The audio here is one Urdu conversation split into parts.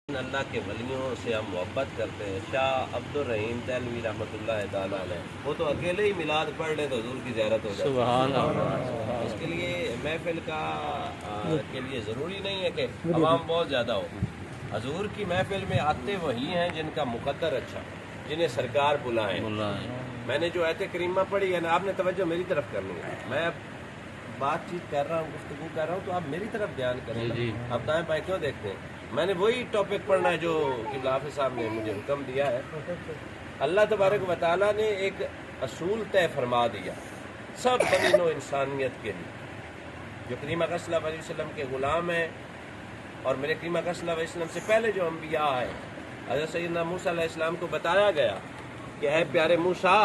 اللہ کے ولیوں سے ہم محبت کرتے ہیں. شاہ عبد الرحیم دہلوی رحمۃ اللہ تعالیٰ علیہ، وہ تو اکیلے ہی میلاد پڑھ لیں تو حضور کی زیارت ہو جاتی ہے. سبحان اللہ. اس کے لیے محفل کا کے لیے ضروری نہیں ہے کہ عوام بہت زیادہ ہو. حضور کی محفل میں آتے وہی ہیں جن کا مقدر اچھا، جنہیں سرکار بلائیں. میں نے جو آیت کریمہ پڑھی ہے نا، آپ نے توجہ میری طرف کرنی ہے. میں اب بات چیت کر رہا ہوں، گفتگو کر رہا ہوں، تو آپ میری طرف دھیان کریں. آپ دائیں بائیں کیوں دیکھتے ہیں؟ میں نے وہی ٹاپک پڑھنا ہے جو قبلہ حافظ صاحب نے مجھے حکم دیا ہے. اللہ تبارک و تعالیٰ نے ایک اصول طے فرما دیا سب بنی نوع انسانیت کے لیے. جو کریم اکرم صلی اللہ علیہ وسلم کے غلام ہیں، اور میرے کریم اکرم صلی اللہ علیہ وسلم سے پہلے جو انبیاء ہیں، حضرت سیدنا موسیٰ علیہ السلام کو بتایا گیا کہ اے پیارے موسیٰ،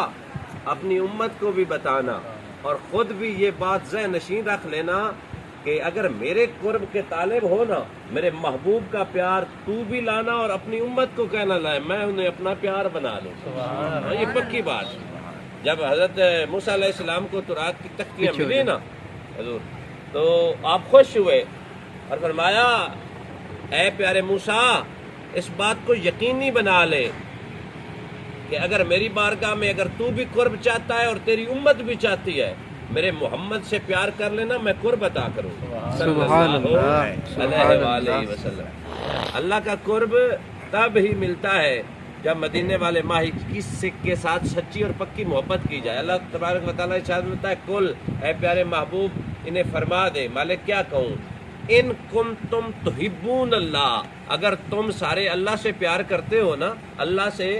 اپنی امت کو بھی بتانا اور خود بھی یہ بات ذہن نشین رکھ لینا کہ اگر میرے قرب کے طالب ہو نا، میرے محبوب کا پیار تو بھی لانا اور اپنی امت کو کہنا لائے، میں انہیں اپنا پیار بنا لوں. یہ پکی بات. جب حضرت موسیٰ علیہ السلام کو تورات کی تختیاں ملی نا حضور، تو آپ خوش ہوئے اور فرمایا اے پیارے موسیٰ، اس بات کو یقینی بنا لے کہ اگر میری بارگاہ میں اگر تو بھی قرب چاہتا ہے اور تیری امت بھی چاہتی ہے، میرے محمد سے پیار کر لینا، میں قرب عطا کروں صلی اللہ علیہ وسلم. اللہ کا قرب تب ہی ملتا ہے جب مدینے والے ماہی کے ساتھ سچی اور پکی محبت کی جائے. اللہ تبارک و تعالیٰ ارشاد فرماتا ہے کل، اے پیارے محبوب انہیں فرما دے. مالک کیا کہوں؟ ان کنتم تحبون اللہ، اگر تم سارے اللہ سے پیار کرتے ہو نا، اللہ سے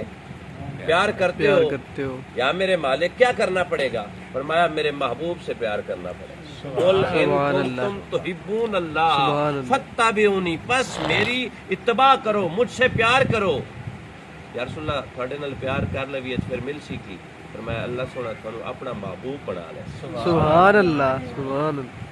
پیار کرتے ہو یا میرے مالک کیا کرنا پڑے گا؟ فرمایا میرے محبوب سے پیار کرنا پڑے گا. قل ان کنتم تحبون اللہ فاتبعونی، پس میری اتباع کرو، مجھ سے پیار کرو. یا رسول اللہ تھوڑے نال پیار کر لے پھر مل سی کی. فرمایا اللہ سونا تھانوں اپنا محبوب بنا لے. سبحان اللہ. سبحان اللہ.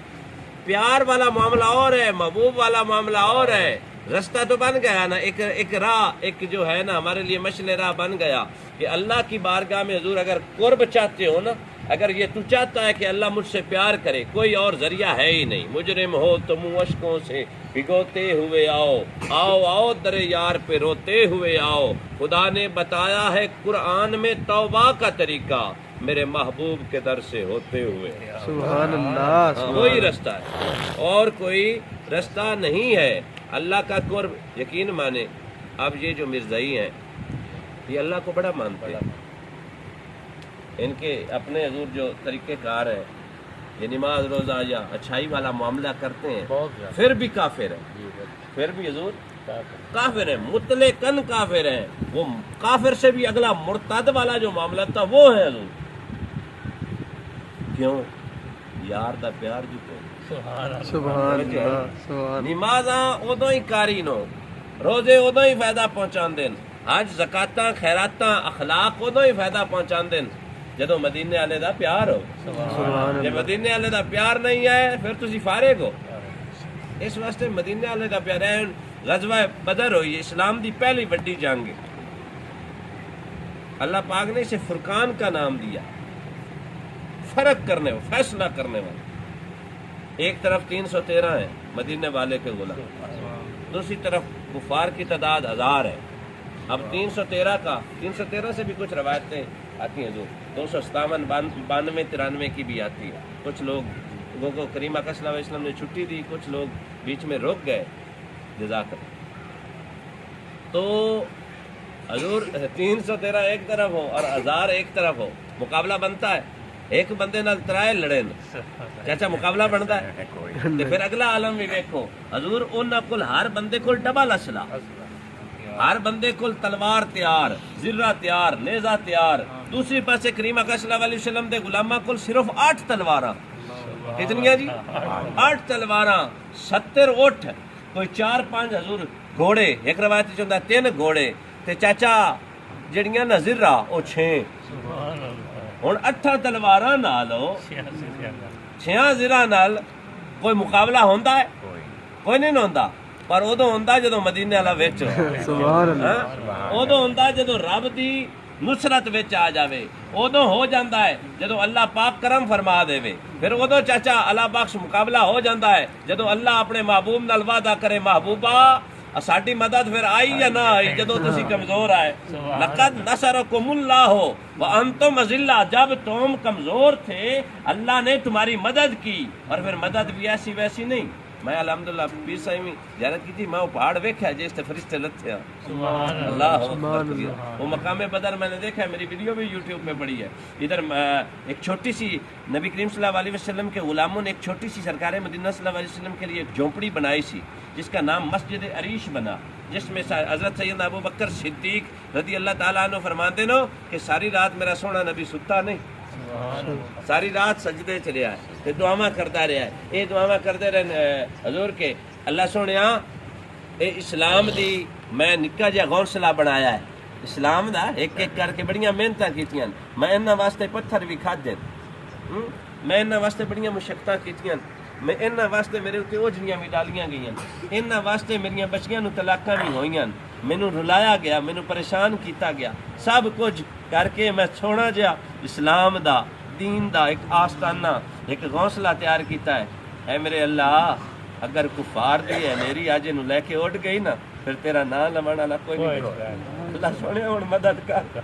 پیار والا معاملہ اور ہے، محبوب والا معاملہ اور ہے. رستہ تو بن گیا نا، ایک راہ، ایک جو ہے نا ہمارے لیے مشعل راہ بن گیا کہ اللہ کی بارگاہ میں حضور اگر قرب چاہتے ہو نا، اگر یہ تو چاہتا ہے کہ اللہ مجھ سے پیار کرے، کوئی اور ذریعہ ہے ہی نہیں. مجرم ہو تو منہ اشکوں سے بھگوتے ہوئے آؤ، آؤ آؤ در یار پہ روتے ہوئے آؤ. خدا نے بتایا ہے قرآن میں توبہ کا طریقہ، میرے محبوب کے در سے ہوتے ہوئے. سبحان اللہ. وہی رستہ ہے، اور کوئی رستہ نہیں ہے. اللہ کا قرب یقین مانے. اب یہ جو مرزائی ہیں یہ اللہ کو بڑا مانتے ہیں. ان کے اپنے حضور جو طریقہ کار ہے، یہ نماز روزہ یا اچھائی والا معاملہ کرتے ہیں، پھر بھی کافر ہیں. پھر بھی حضور کافر ہیں، مطلقاً کافر ہیں. وہ کافر سے بھی اگلا مرتد والا جو معاملہ تھا وہ ہے حضور. کیوں؟ یار دا پیار جو کو سبحان اللہ. نمازاں ادو ہی کاری نو، روزے ادو ہی فائدہ پہنچان دین، حج زکاتاں خیراتاں اخلاق ادو ہی فائدہ پہنچان دین جدو مدینے والے دا پیار ہو. جے مدینے والے دا پیار نہیں ہے پھر تسی فارغ ہو. اس واسطے مدینے والے دا پیار ہے. غزوہ بدر ہوئی، اسلام دی پہلی بڑی جنگ. اللہ پاک نے اسے فرقان کا نام دیا، فرق کرنے والا، فیصلہ کرنے والا. ایک طرف 313 ہیں مدینے والے کے غلام، دوسری طرف کفار کی تعداد 1000 ہے. اب 313 سے بھی کچھ روایتیں آتی ہیں جو 257 92 93 کی بھی آتی ہے. کچھ لوگوں کو کریم اکرم صلی اللہ علیہ وسلم نے چھٹی دی، کچھ لوگ بیچ میں رک گئے. جزاک اللہ. تو حضور 313 ایک طرف ہو اور 1000 ایک طرف ہو، مقابلہ بنتا ہے. ایک بندے نال ترائے لڑے چاچا مقابلہ بنتا ہے. پھر اگلا عالم بھی دیکھو، حضور انہاں کول ہر بندے کول ڈبل اسلحہ، ہر بندے کول تلوار تیار، زرہ تیار، نیزہ تیار. دوسری پاسے کریم اکرم صلی اللہ علیہ وسلم دے غلاماں کول صرف 8 تلواراں. کتنیاں جی؟ 8 تلواراں، 70 اٹھ، کوئی 4-5 حضور گھوڑے. ایک روایت وچ ہوندا 3 گھوڑے تے چاچا جڑیاں نہ زرہ او 6. ہن 8 تلواراں نال 6 زرہ نال کوئی مقابلہ ہوندا ہے؟ کوئی نہیں ہوندا. پر ادو ہوندا جدو مدینے والا وچ، ادو ہوندا جدو رب دی نصرت وچ آ جاوے. ادو ہو جاندا ہے جدو اللہ پاک کرم فرما دے. پھر ادو چاچا اللہ بخش مقابلہ ہو جاندا ہے جدو اللہ اپنے محبوب نال وعدہ کرے، محبوبہ ساڈی مدد پھر آئی یا نہ آئی جدو تسی کمزور آئے. لقد نصرکم اللہ وانتم اذلہ، جب تم کمزور تھے اللہ نے تمہاری مدد کی، اور پھر مدد بھی ایسی ویسی نہیں. میں الحمدللہ پیر صاحب زیارت کی تھی، میں وہ پہاڑ ویکھا جس تے فرشتے لتھے ہیں. اللہ وہ مقام بدر میں نے دیکھا ہے، میری ویڈیو بھی یوٹیوب پہ پڑی ہے. ادھر ایک چھوٹی سی نبی کریم صلی اللہ علیہ وسلم کے غلاموں نے ایک چھوٹی سی سرکار مدینہ صلی اللہ علیہ وسلم کے لیے ایک جھونپڑی بنائی سی جس کا نام مسجد عریش بنا، جس میں حضرت سیدنا ابو بکر صدیق رضی اللہ تعالیٰ عنہ فرماتے نو کہ ساری رات میرا سونا نبی ستا نہیں، ساری رات سجدے چلے آئے تے دعاواں کرتا رہا ہے. یہ دعاواں کرتے رہے حضور کے اللہ سونیا اے اسلام دی میں نکا جہا گونسلا بنایا ہے اسلام دا، ایک ایک کر کے بڑیاں محنتاں کیتیاں، میں انہاں واسطے پتھر بھی کھادے، میں انہاں واسطے بڑیاں مشقتاں کیتیاں، میں انہاں واسطے میرے اتنے اوجھڑیاں بھی ڈالیاں گئیاں، انہاں واسطے میریاں بچیاں نو طلاقاں بھی ہوئیاں، مینوں رلایا گیا، مینوں پریشان کیتا گیا، سب کچھ کر کے میں سونا جہا اسلام دا دین دا ایک آستانہ ایک گھونسلہ تیار کیتا ہے. اے میرے اللہ اگر کفار دی ہے میری آج نو لے کے اٹھ گئی نا پھر تیرا نام لمن والا کوئی نہیں. اللہ سونے ہن مدد کر،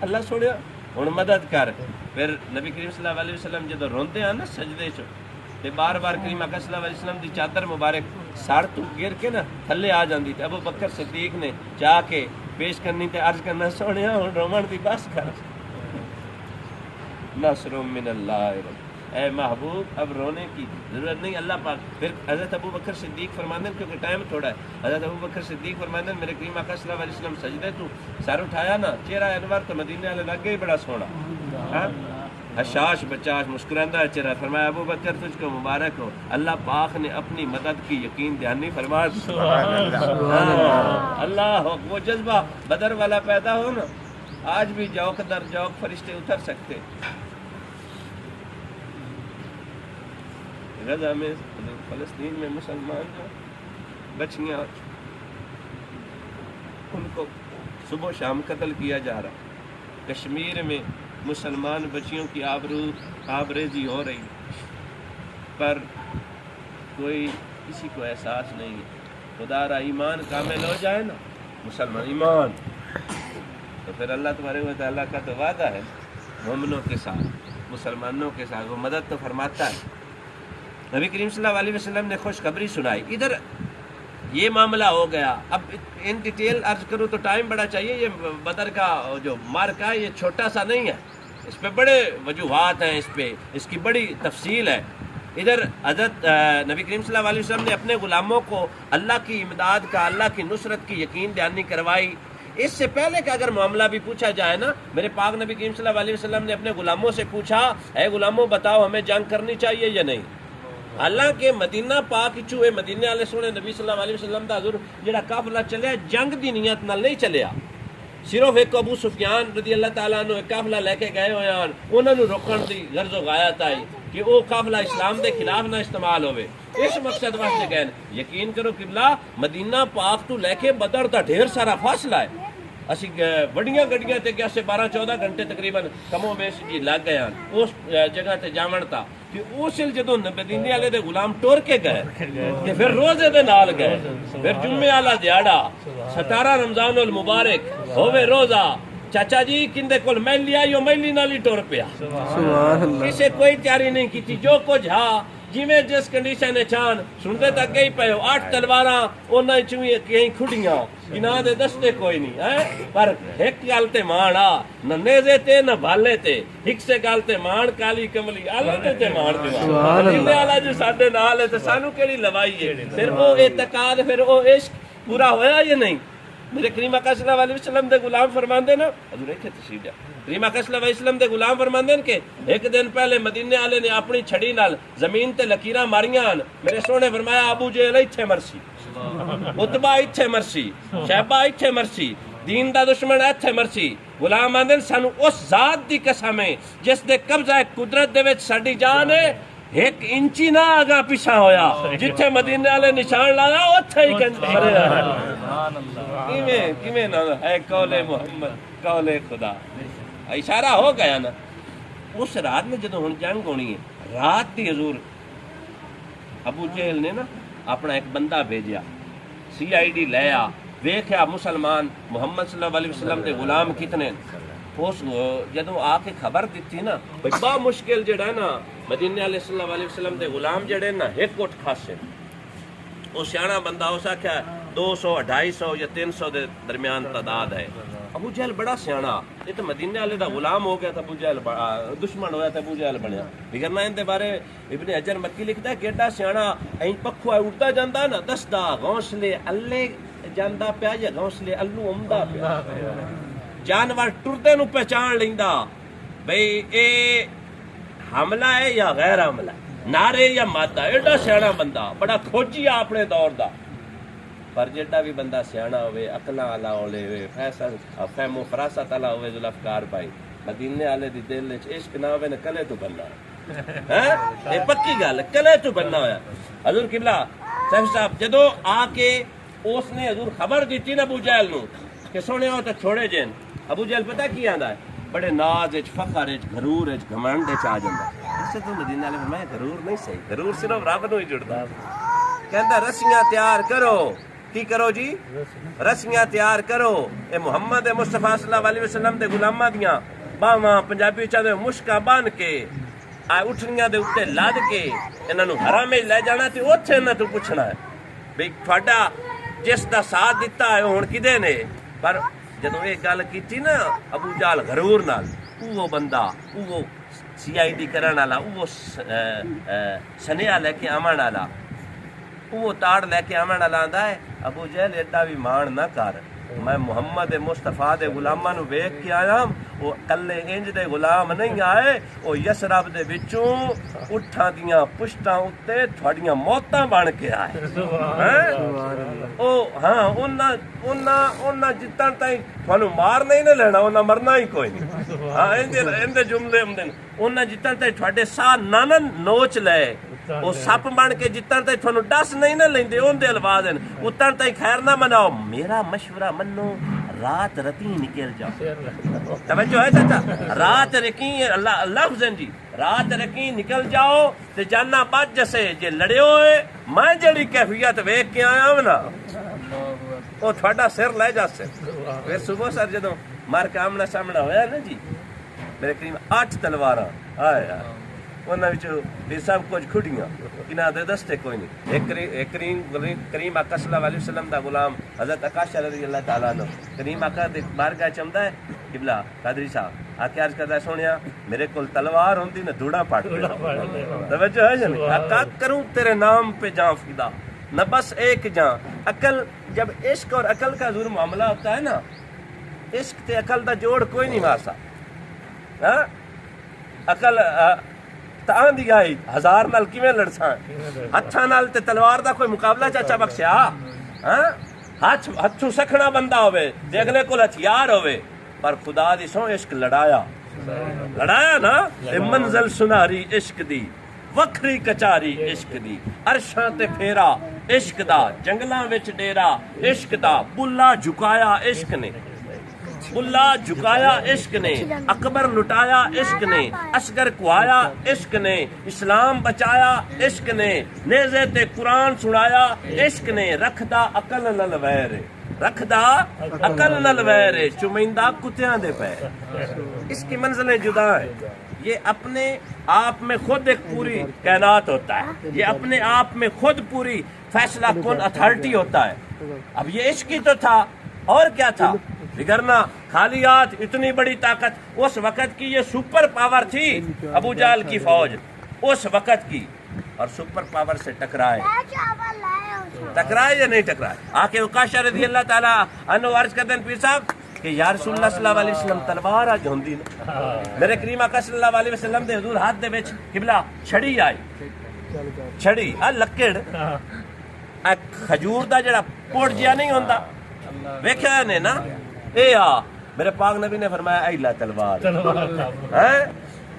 اللہ سونے ہن مدد کر. پھر نبی کریم صلی اللہ علیہ وسلم جدو روندے ہیں نا سجدے چ تے بار بار کریم اکرم صلی اللہ علیہ وسلم دی چادر مبارک سر تو گر کے نا تھلے آ جاندی تے ابو بکر صدیق نے چاہ کے پیش کرنی تے عرض کرنا سونے ہن رومن دی بس کر، نصر من اللہ. اے محبوب اب رونے کی ضرورت نہیں. اللہ پاک پھر حضرت ابو بکر صدیق فرماندے کیونکہ ٹائم تھوڑا ہے، حضرت ابو بکر صدیق فرماندے میرے کریم آقا صلی اللہ علیہ وسلم سجدے تو سر اٹھایا نا چہرہ انور تو مدینے والے لگ گئے بڑا سونا، حشاش بچاش مسکراندہ چہرہ. فرمایا ابو بکر تجھ کو مبارک ہو، اللہ پاک نے اپنی مدد کی یقین دہانی فرما. اللہ ہو وہ جذبہ بدر والا پیدا ہو نا، آج بھی جوک در جوک فرشتے اتر سکتے. غزہ میں فلسطین میں مسلمان جو بچیاں ان کو صبح و شام قتل کیا جا رہا، کشمیر میں مسلمان بچیوں کی آبریزی ہو رہی پر کوئی کسی کو احساس نہیں ہے. خدا را ایمان کامل ہو جائے نا مسلمان ایمان تو پھر اللہ تبارک و تعالیٰ کا تو وعدہ ہے مومنوں کے ساتھ مسلمانوں کے ساتھ وہ مدد تو فرماتا ہے. نبی کریم صلی اللہ علیہ وسلم نے خوشخبری سنائی. ادھر یہ معاملہ ہو گیا. اب ان ڈیٹیل عرض کروں تو ٹائم بڑا چاہیے. یہ بدر کا جو مارکا ہے یہ چھوٹا سا نہیں ہے، اس پہ بڑے وجوہات ہیں، اس کی بڑی تفصیل ہے. ادھر حضرت نبی کریم صلی اللہ علیہ وسلم نے اپنے غلاموں کو اللہ کی امداد کا اللہ کی نصرت کی یقین دہانی کروائی. اس سے پہلے کہ اگر معاملہ بھی پوچھا جائے نا میرے پاک نبی کریم صلی اللہ علیہ وسلم نے اپنے غلاموں سے پوچھا اے غلاموں بتاؤ ہمیں جنگ کرنی چاہیے یا نہیں. حالانکہ مدینہ پاک چوئے مدینے والے سونے نبی صلی اللہ علیہ وسلم دا حضور جڑا قافلہ چلیا جنگ دی نیت نال نہیں چلیا، صرف ایک ابو سفیان رضی اللہ تعالیٰ عنہ ایک قافلہ لے کے گئے ہوئے ہیں، انہوں نے روکن دی غرض و غایت آئی کہ وہ قافلہ اسلام دے خلاف نہ استعمال ہوئے. اس مقصد واسطے گئے. یقین کرو قبلہ مدینہ پاک تو لے کے بدر دا ڈھیر سارا فاصلہ ہے. اسی بڑیاں گڈیاں تے گیا سے 12-14 گھنٹے تقریباً کموں بیش جی لگ گئے ہیں اس جگہ تے جاون تا کہ اس جدوں مدینے والے دے غلام ٹور کے گئے تے پھر روزے دے نال گئے. پھر جمعے والا دیہڑا 17 رمضان المبارک ہوے روزہ چاچا جی کندے کول میلی آئی او میلی نال ہی ٹور پیا. سبحان اللہ. کسے کوئی تیاری نہیں کی جو کچھ ہا جویں جس کنڈیشن چھان سنتے تک گئی پے 8 تلواراں انہاں چویں کہیں کھڑیاں انہاں دے دستے کوئی نہیں ہے پر ایک گل تے مان آ نہ نیزے تے نہ بھالے تے ایک سے گل تے مان کالی کملی اللہ تے مان دیوا. سبحان اللہ. جندے والا جو ساڈے نال ہے تے سانو کیڑی لوائی ہے. پھر او اعتقاد پھر او عشق پورا ہویا یا نہیں. میرے کریم آقا صلی اللہ علیہ وسلم دے غلام فرماندے نا حضور ایتھے تشریف لیا کریم آقا صلی اللہ علیہ وسلم دے غلام فرماندے کہ ایک دن پہلے مدینے والے نے اپنی چھڑی نال زمین تے لکیراں ماریاں. میرے سونے فرمایا ابو جہل ایتھے مرسی، عتبہ ایتھے مرسی، شیبہ ایتھے مرسی، دین دا دشمن ایتھے مرسی. غلام آندے سانو اس ذات دی قسم ہے جس دے قبضہ قدرت دے وچ ساڈی جان ہے 1 انچی نہ آگا پیچھا ہویا. جتھے مدینے والے نشان لایا اوتھے ہی مرے. کیویں نہ ہے قول محمد قول خدا اشارہ ہو گیا نا. اس رات میں جدوں ہن جنگ ہونی ہے رات دی حضور ابو جہل نے نا اپنا ایک بندہ بھیجیا CID لیا ویکھیا مسلمان محمد صلی اللہ علیہ وسلم دے غلام کتنے اس جدوں آ کے خبر دیتی نا بڑا مشکل جڑا ہے نا مدینے والے صلی اللہ علیہ وسلم دے غلام جڑے نا ایک اٹھ کھاسے وہ سیاح بندہ اس آخیا 200 250 یا 300 دے درمیان تعداد ہے ابو جہل بڑا سیاح یہ تو مدینے والے دا غلام ہو گیا تھا ابو جہل دشمن ہویا تھا ابو جہل بنیا لیکن ان دے بارے ابن حجر مکی لکھتا ہے کہ ایڈا سیاح این پکھو اڑتا جاندہ نا دسدا غوصلے اللہ جاندہ پیا یا غوصلے اللہ عمدہ پیا جانور ٹردے نو پہچان لیندا بھئی اے حملہ ہے یا غیر حملہ نعرے یا مادہ ایڈا سیاح بندہ بڑا کھوجی اپنے دور دا پر جڑا بھی بندہ سیاح ہوئے عقلاں والا ہوئے فیصل فہم و فراست والا ہوئے ذوالفقار بھائی مدینے والے دی دل وچ عشق نہ ہوئے نا کلے تو بننا ہے اے پکی گل کلے تو بننا ہویا حضور قبلہ صاحب جدوں آ کے اس نے حضور خبر دیتی نا ابو جہل نو کہ سونے ہو تو چھوڑے جین ابو جہل پتہ کی آندا ہے بڑے ناز وچ فخر وچ غرور وچ گھمنڈ وچ آ جاندا اس تو مدینے والے میں غرور نہیں صحیح غرور صرف رب نو ہی جڑدا کہندا رسیاں تیار کرو کی کرو جی رسیاں تیار کرو اے محمد مصطفیٰ صلی اللہ علیہ وسلم دے غلاماں دیاں باواں پنجابی چا دے مشکاں بن کے اٹھنیاں دے اوتے لد کے انہاں نو حرم وچ لے جانا تے اوتھے انہاں تو پوچھنا ہے بھئی تہاڈا جس دا ساتھ دیتا ہے ہن کدے نے پر جدوں یہ گل کیتی نا ابو جہل غرور نال وہ بندہ وہ CID کرن والا وہ سنیا لے کے آمن والا وہ تاڑ لے کے آمن والا آندا ہے ابو جہل ایڈا بھی مان نہ کر میں محمد مصطفیٰ دے غلاماں نو ویکھ کے آیا وہ کلے انج دے غلام نہیں آئے وہ یسرب دے وچوں اٹھاں دیاں پشتاں اُتے تھوڑیاں موتاں بن کے آئے او ہاں انہاں جتن تائیں تھانوں مار نہیں نہ لینا انہاں مرنا ہی کوئی نہیں ہاں اندے جملے انہاں جتن تائیں تھوڑے ساہ نہ نوچ لے وہ سپ بن کے جتن تائیں تھانوں ڈس نہیں نہ لیندے اون دے الفاظ ہیں اتن تائیں خیر نہ مناؤ میرا مشورہ منو رات رتی نکل جاؤ توجہ ہے چاچا رات رکی لفظ جی رات رکی نکل جاؤ تے جانا بچ جسے جے لڑے ہوئے میں جڑی کیفیت ویکھ کے آیا ہوں نا وہ تھوڑا سر لے جاسے پھر صبح سر جدوں مار کے آمنا سامنا ہویا نا جی میرے قریب 8 تلواراں آئے انہاں وچوں یہ سب کچھ کھڑیاں انہاں دے دستے کوئی نہیں ایک کریم آقا صلی اللہ علیہ وسلم دا غلام حضرت عکاشہ رضی اللہ تعالیٰ عنہ کریم آقا دے بارگاہ چمدا ہے قبلہ قادری صاحب آ کے عرض کردا ہے سونیا میرے کول تلوار ہوندی نہ دھوڑا پاٹ توجہ ہے جی آقا کروں تیرے نام پہ جاں فدا نہ بس ایک جاں عقل جب عشق اور عقل کا حضور معاملہ ہوتا ہے نا عشق تے عقل دا جوڑ کوئی نہیں مارسا ہاں عقل تاں دی آئی 1000 نال کیویں لڑساں ہتھاں نال تے تلوار دا کوئی مقابلہ چاچا بخشیا ہاں ہتھوں سکھنا بندہ ہوئے تے اگلے کول ہتھیار ہوئے پر خدا دی سو عشق لڑایا نا اے منزل سناری عشق دی وکھری کچاری عشق دی عرشاں تے پھیرا عشق دا جنگلاں وچ ڈیرا عشق دا بلا جھکایا عشق نے بلا جھکایا عشق نے اکبر لٹایا عشق نے اصغر کوایا عشق نے اسلام بچایا عشق نے نیزے تے قرآن سنایا عشق نے رکھدا عقل نال ویر رکھدا عقل نال ویر چمیندہ کتیاں دے پیر اس کی منزلیں جدا ہیں یہ اپنے آپ میں خود ایک پوری کائنات ہوتا ہے یہ اپنے آپ میں خود پوری فیصلہ کن اتھارٹی ہوتا ہے اب یہ عشق ہی تو تھا اور کیا تھا بگرنا خالیات اتنی بڑی طاقت اس وقت کی یہ سپر پاور تھی ابو جہل کی فوج اس وقت کی اور سپر پاور سے ٹکرائے یا نہیں ٹکرائے آکے عکاشہ رضی اللہ تعالیٰ عنہ عرض کرتے ہیں پیر صاحب کہ یا رسول اللہ صلی اللہ علیہ وسلم تلوار آج ہوندی نا میرے کریم آقا صلی اللہ علیہ وسلم دے حضور ہاتھ دے وچ قبلہ چھڑی آئی چھڑی لکڑ کھجور دا جڑا پوڑ جیا نہیں ہوندا ویکھیا نے نا اے میرے پاک نبی نے فرمایا ایلا تلوار ہیں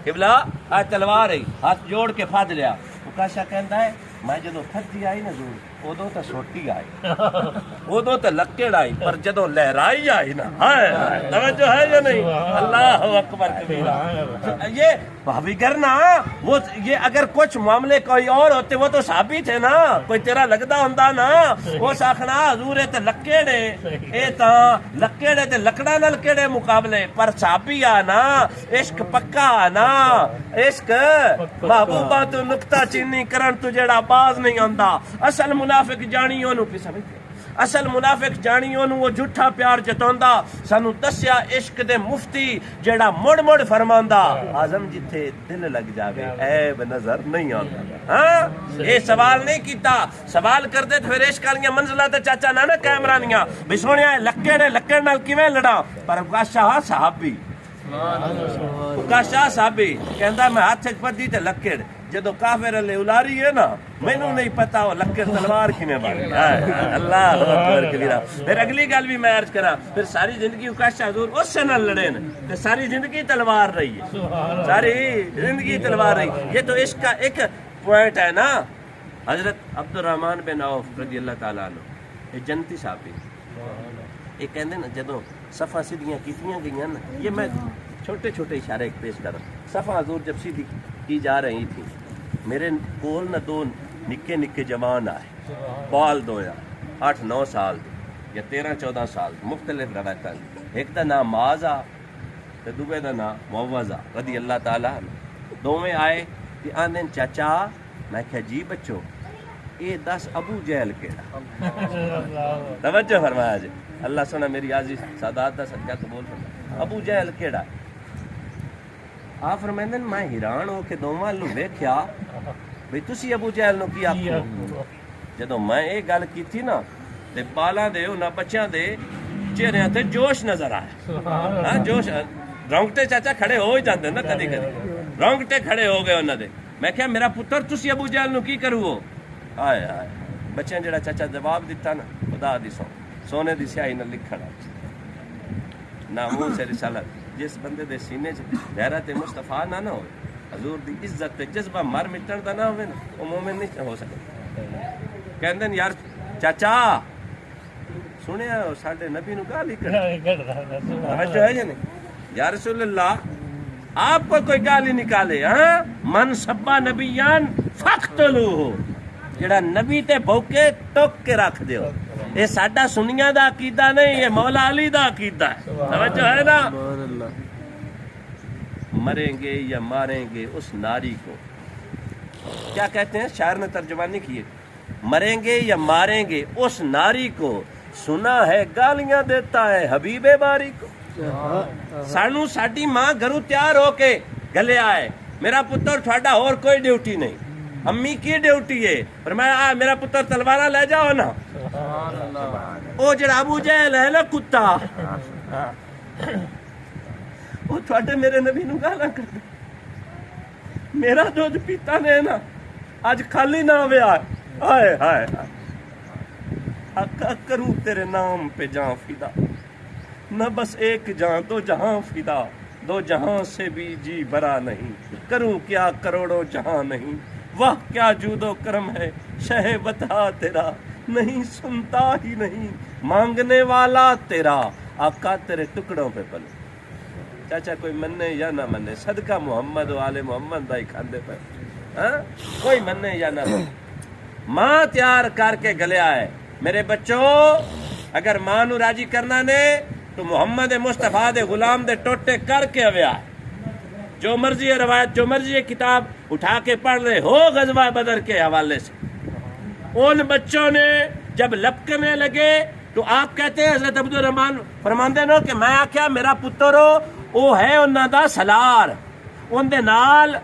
قبلہ آج تلوار ہے ہاتھ جوڑ کے پھد لیا عکاشہ کہندا ہے میں جدوں پھدی آئی نا زور ادو تو سوٹی آئی ادو تو لکڑ آئی پر جدو لہرائی آئی نا توجہ ہے یا نہیں؟ اللہ اکبر کبیرہ. یہ بھابی کرنا وہ یہ اگر کچھ معاملے کوئی اور ہوتے وہ تو صحابی تھے نا, کوئی تیرا لگدا ہوندا نا وہ ساکھنا حضور تے لکڑے اے تاں لکڑے تے لکڑا نال کیڑے مقابلے پر صحابی آ نا عشق پکا آ نا عشق محبوبہ تو نکتہ چینی کرن تو جڑا باز نہیں آندا. اصل منافق جانی اونوں کی سمجھتے اصل منافق جانی اونوں وہ جھوٹا پیار جتاوندا. سانو دسیا عشق دے مفتی جڑا مڑ مڑ فرماندا اعظم جتھے دل لگ جاوے عیب نظر نہیں آندا. ہاں یہ سوال نہیں کیتا, سوال کردے تے پھر عشق والیاں منزلاں تے چاچا نہ کیمرانیاں بھی سونیا لکڑ نال کیویں لڑاں پر شاہ صحابی شاہ صحابی کہندا میں ہاتھ وچ پدی تے لکڑ جدو کافر علی اولاری ہے نا مینوں نہیں پتا وہ لکڑ تلوار کیویں بن گئی. اللہ اکبر کبیرہ. پھر اگلی گل بھی میں عرض کراں پھر ساری زندگی کاشا حضور اس سے نہ لڑے نا تے ساری زندگی تلوار رہی ہے, ساری زندگی تلوار رہی. یہ تو عشق کا ایک پوائنٹ ہے نا. حضرت عبد الرحمن بن عوف رضی اللہ تعالیٰ عنہ یہ جنتی صحابی یہ کہندے نا جدو صفاں سیدھیاں کیتیاں گئیاں نا یہ میں چھوٹے چھوٹے اشارے پیش کر رہا. صفاں حضور جب سیدھی کی جا رہی تھی میرے کول نہ دو نکے نکے جوان آئے بال دویا 8-9 سال یا 13-14 سال مختلف روایت. ایک دا نام معاذ تے دوے دا نام معوذ رضی اللہ تعالیٰ عنہ. دوویں آئے تے آندے چاچا. میں کہا جی بچو اے دس ابو جہل کیڑا. توجہ فرمایا جی اللہ سنا میری عزیز سادات دا صدقہ قبول فرمایا. ابو جہل کیڑا آپ فرمائندے میں حیران ہو کہ دوواں لو ویکھیا بھئی تسی ابو جہل نو کی آکھو. جدوں میں یہ گل کیتی نا تے بالاں دے انہاں بچیاں دے چہریاں تے جوش نظر آیا. ہاں جوش رونگٹے چاچا کھڑے ہو ہی جاندے نا کدی کدی رونگٹے کھڑے ہو گئے انہاں دے. میں کہا میرا پتر تسی ابو جہل نو کی کرو. آئے آئے بچیاں جڑا چاچا جواب دیتا نا خدا دی سونے دی سیاہی نال لکھنا ناموس رسالت. جس بندے دے سینے چ غیرت مصطفیٰ نہ ہو حضور دی عزت تے جذبہ مر مٹن دا نہ ہوے نا وہ مومن نہیں ہو سکتا. کہندے یار چاچا سنیا ساڈے نبی نو گالی کر توجہ ہے یا نہیں. یا رسول اللہ آپ کو کوئی گالی نکالے ہاں من سبا نبیان فقتلوہ جڑا نبی تے بھوکے ٹوک کے رکھ دیو. یہ ساڈا سنیاں دا عقیدہ نہیں یہ مولا علی دا عقیدہ ہے. توجہ ہے نا. مریں گے یا ماریں گے اس ناری کو کیا کہتے ہیں شاعر نے ترجمانی کی ہے مریں گے یا ماریں گے اس ناری کو سنا ہے گالیاں دیتا ہے حبیب باری کو. سانو ساڈی ماں گھروں تیار ہو کے گلے آئے میرا پتر تھوڑا اور کوئی ڈیوٹی نہیں. امی کی ڈیوٹی ہے فرمایا میرا پتر تلوارا لے جاؤ نا. او جڑا ابو جہل ہے نا کتا وہ تھوڑے میرے نبی نو گالاں کر میرا دودھ پیتا نے نا اج خالی نہ ہویا. ہائے ہائے حق کروں تیرے نام پہ جان فدا نہ بس ایک جان دو جہاں فدا دو جہاں سے بھی جی برا نہیں کروں کیا کروڑوں جہاں نہیں. واہ کیا جود و کرم ہے شہ بتا تیرا نہیں سنتا ہی نہیں مانگنے والا تیرا آقا تیرے ٹکڑوں پہ پلے. چاچا کوئی منے یا نہ منے صدقہ محمد و آل محمد دا ہی کھاندے پہ کوئی منے یا نہ منے. ماں تیار کر کے گلے آئے میرے بچوں اگر ماں نو راضی کرنا نے تو محمد مصطفیٰ دے غلام دے ٹوٹے کر کے اویا. جو مرضی ہے روایت جو مرضی ہے کتاب اٹھا کے پڑھ لے ہو غزوہ بدر کے حوالے سے. ان بچوں نے جب لپکنے لگے تو آپ کہتے ہیں حضرت عبد الرحمن فرماندے نو کہ میں آکھیا میرا پترو او ہے انہاں دا سلار ان دے نال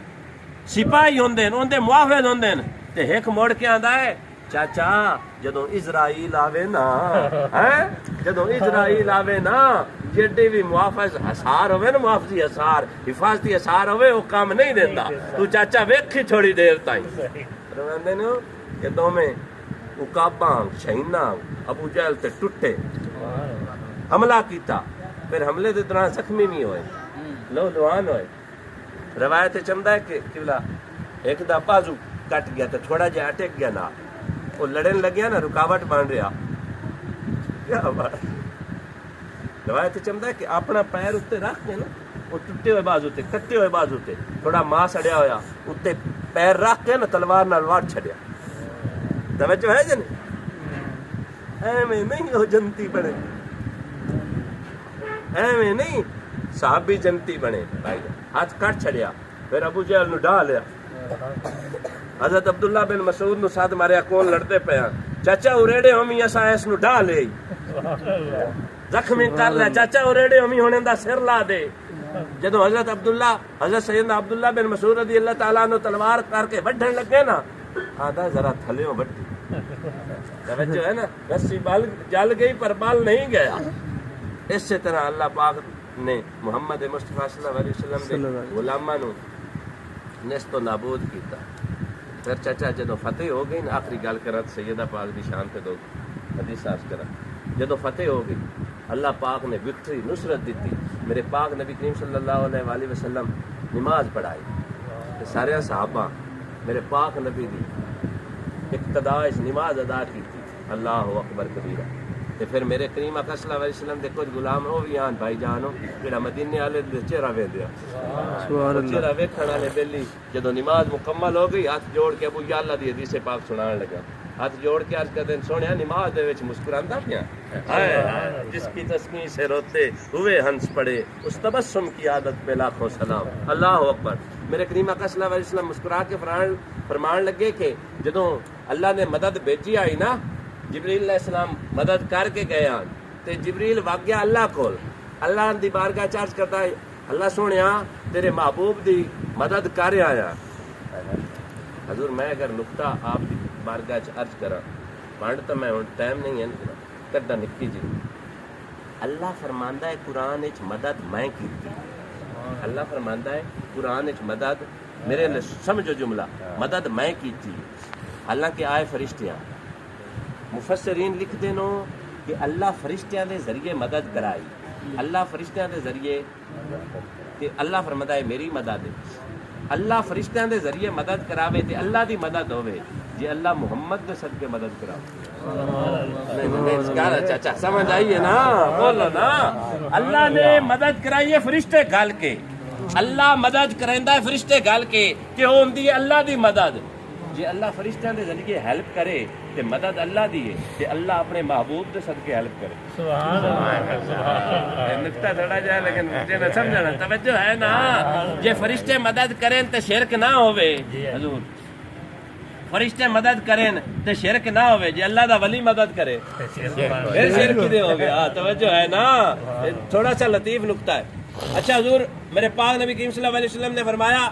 سپاہی ہوندے ان دے محافظ ہوندے تے ایک موڑ کے آندا ہے چاچا جدو اسرائیل آوے نا جدو اسرائیل آوے نا جیڑی بھی محافظ حصار ہوئے نا محافظی حصار حفاظتی حصار ہوئے وہ کام نہیں دیتا. تو چاچا ویکھی تھوڑی دیر تائیں فرماندے نو کہ دو میں اکاباں شہیناں ابو جہل تے ٹوٹے حملہ کیتا پھر حملے دے دوران زخمی نہیں ہوئے لو لوان ہوئے. روایت چمدا ہے کہ قبلہ ایک دا بازو کٹ گیا تو تھوڑا جہا اٹک گیا نا وہ لڑن لگیا نا رکاوٹ بن رہا کیا بات روایت چمدا ہے کہ اپنا پیر اتنے رکھ کے نا وہ ٹوٹے ہوئے بازو تے کٹے ہوئے بازو تے تھوڑا ماس اڑیا ہویا اتنے پیر رکھ کے نا تلوار نال واڑ چھڈیا توجہ ہے جی ایویں نہیں ہو جنتی بنے ایویں نہیں صحابی جنتی بنے بھائی ہاتھ کٹ چھڑیا پھر ابو جہل نو ڈھا لیا حضرت عبداللہ بن مسعود نو ساتھ ماریا کون لڑتے پیا چاچا اریڑے ہومی اساں اس نو ڈھا لے زخمی کر لیا چاچا اریڑے ہومی ہونے دا سر لا دے جدو حضرت سیدنا عبداللہ بن مسعود رضی اللہ تعالیٰ عنہ تلوار کر کے وڈھن لگے نا آدھا ذرا تھلیوں وڈھی توجہ ہے نا رسی بال جل گئی پر بال نہیں گیا اسی طرح اللہ پاک نے محمد مصطفیٰ صلی اللہ علیہ وسلم دے غلاماں نو نیست و نابود کیتا پھر چاچا جدو فتح ہو گئی نا آخری گل کرا سیدہ پاک دی شان تے دو حدیث آس کرا جدو فتح ہو گئی اللہ پاک نے وکٹری نصرت دیتی میرے پاک نبی کریم صلی اللہ علیہ وآلہ وسلم نماز پڑھائی تے سارے صحابہ میرے پاک نبی دی اقتداء اس نماز ادا کی تھی اللہ اکبر کبیرہ تے پھر میرے کریم آقا صلی اللہ علیہ وسلم دے کچھ غلام ہو بھی آن بھائی جانو جڑا مدینے والے دے چہرہ ویندیا سبحان اللہ چہرہ ویکھن والے بیلی جدو نماز مکمل ہو گئی ہاتھ جوڑ کے ابو یا اللہ دی حدیث پاک سنان لگا ہاتھ جوڑ کے عرض کردے سونیا نماز دے وچ مسکراندا پیا ہائے جس کی تسکین سے روتے ہوئے ہنس پڑے اس تبسم کی عادت پہ لاکھوں سلام اللہ اکبر میرے کریم آقا صلی اللہ علیہ وسلم مسکرا کے فرمان لگے کہ جدوں اللہ نے مدد بھیجی آئی نا جبریل علیہ السلام مدد کر کے گئے آن تے جبریل واگ گیا اللہ کول اللہ دی بارگاہ چارج کرتا ہے اللہ سونیا تیرے محبوب دی مدد کر آیا حضور میں اگر نقطہ آپ دی بارگاہ چ عرض کرا پڑھ تو میں ٹائم نہیں ہے کردا نکی جی اللہ فرماندا ہے قرآن وچ مدد میں کیتی اللہ فرماندا ہے قرآن وچ مدد میرے لئے سمجھو جملہ مدد میں کیتی حالانکہ آئے فرشتیاں مفسرین لکھ دینو کہ اللہ فرشتیاں دے ذریعے مدد کرائی اللہ فرشتیاں دے ذریعے کہ اللہ فرماتا ہے میری مدد ہے اللہ فرشتیاں دے ذریعے مدد کراوے تے اللہ دی مدد ہوے جی اللہ محمد دے صدقے مدد کراوے چاچا سمجھ آئیے نا بولو نا اللہ نے مدد کرائی ہے فرشتے گل کے اللہ مدد کریندا ہے فرشتے گل کے کہ ہوندی ہے اللہ دی مدد جی اللہ فرشتیاں دے ذریعے ہیلپ کرے تے مدد اللہ دی ہے تے اللہ اپنے محبوب دے صدقے ہیلپ کرے سبحان اللہ نقطہ تھوڑا جا لیکن مجھے نہ سمجھنا توجہ ہے نا جے فرشتے مدد کریں تے شرک نہ ہوے حضور فرشتے مدد کریں تے شرک نہ ہوے جے اللہ دا ولی مدد کرے پھر شرک دے ہو گیا توجہ ہے نا تھوڑا سا لطیف نقطہ ہے اچھا حضور میرے پاک نبی کریم صلی اللہ علیہ وسلم نے فرمایا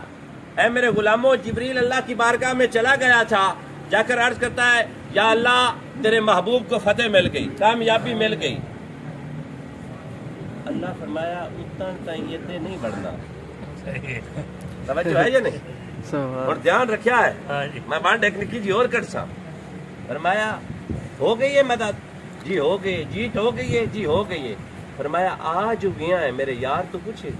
اے میرے غلاموں جبریل اللہ کی بارگاہ میں چلا گیا تھا جا کر عرض کرتا ہے یا اللہ تیرے محبوب کو فتح مل گئی کامیابی مل گئی اللہ فرمایا اتن تائیں یہ نہیں بڑھنا توجہ ہے یا نہیں اور دھیان رکھیا ہے میں بانڈ ایک نکی جی اور کٹ سا فرمایا ہو گئی ہے مدد جی ہو گئی جیت ہو گئی ہے جی ہو گئی ہے فرمایا آج گیا ہے میرے یار تو پوچھے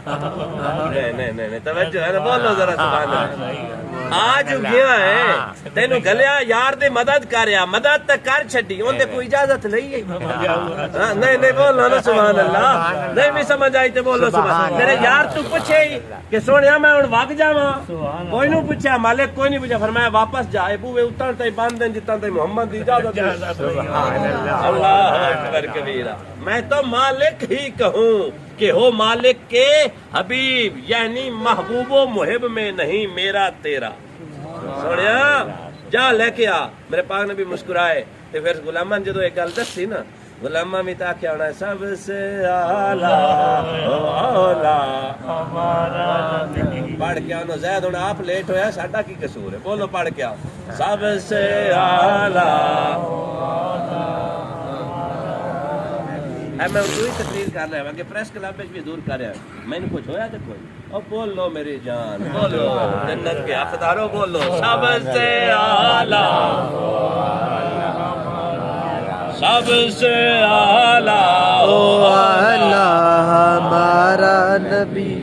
نہیں توجہ ہے نا بولو ذرا سبحان اللہ آج گیا ہے تینو گلیا یار دے مدد کریا مدد تے کر چھڈی اون دے کوئی اجازت لئی نہیں بولو نا سبحان اللہ نہیں بھی سمجھ آئی تے بولو سبحان میرے یار تو پوچھے کہ سونیا میں ہن وگ جاواں کوئی نو پوچھا مالک کوئی نہیں پوچھا فرمایا واپس جا اے بوے اتر تے بند دیں جتن تے محمد دی اجازت اللہ اکبر کبیرہ میں تو مالک ہی کہوں کہ ہو مالک کے حبیب یعنی محبوب و محب میں نہیں میرا تیرا سونیا جا لے کے آ میرے پاک نبی مسکرائے تے پھر غلاماں جدو ایک گل دسی نا غلاماں بھی تاکہ ہونا ہے سب سے اعلیٰ اولا ہمارا پڑھ کے آنو زید ہونا آپ لیٹ ہویا ساڈا کی قصور ہے بولو پڑھ کے آ سب سے اعلیٰ میں اردو ہی تقریر کر رہا ہوں کہ پریس کلب بھی دور کر رہا ہوں میں نے کچھ ہویا تو کوئی اور بول لو میری جان بولو جنت کے حقداروں بولو سب سے اعلیٰ سب سے اعلیٰ او اللہ ہمارا نبی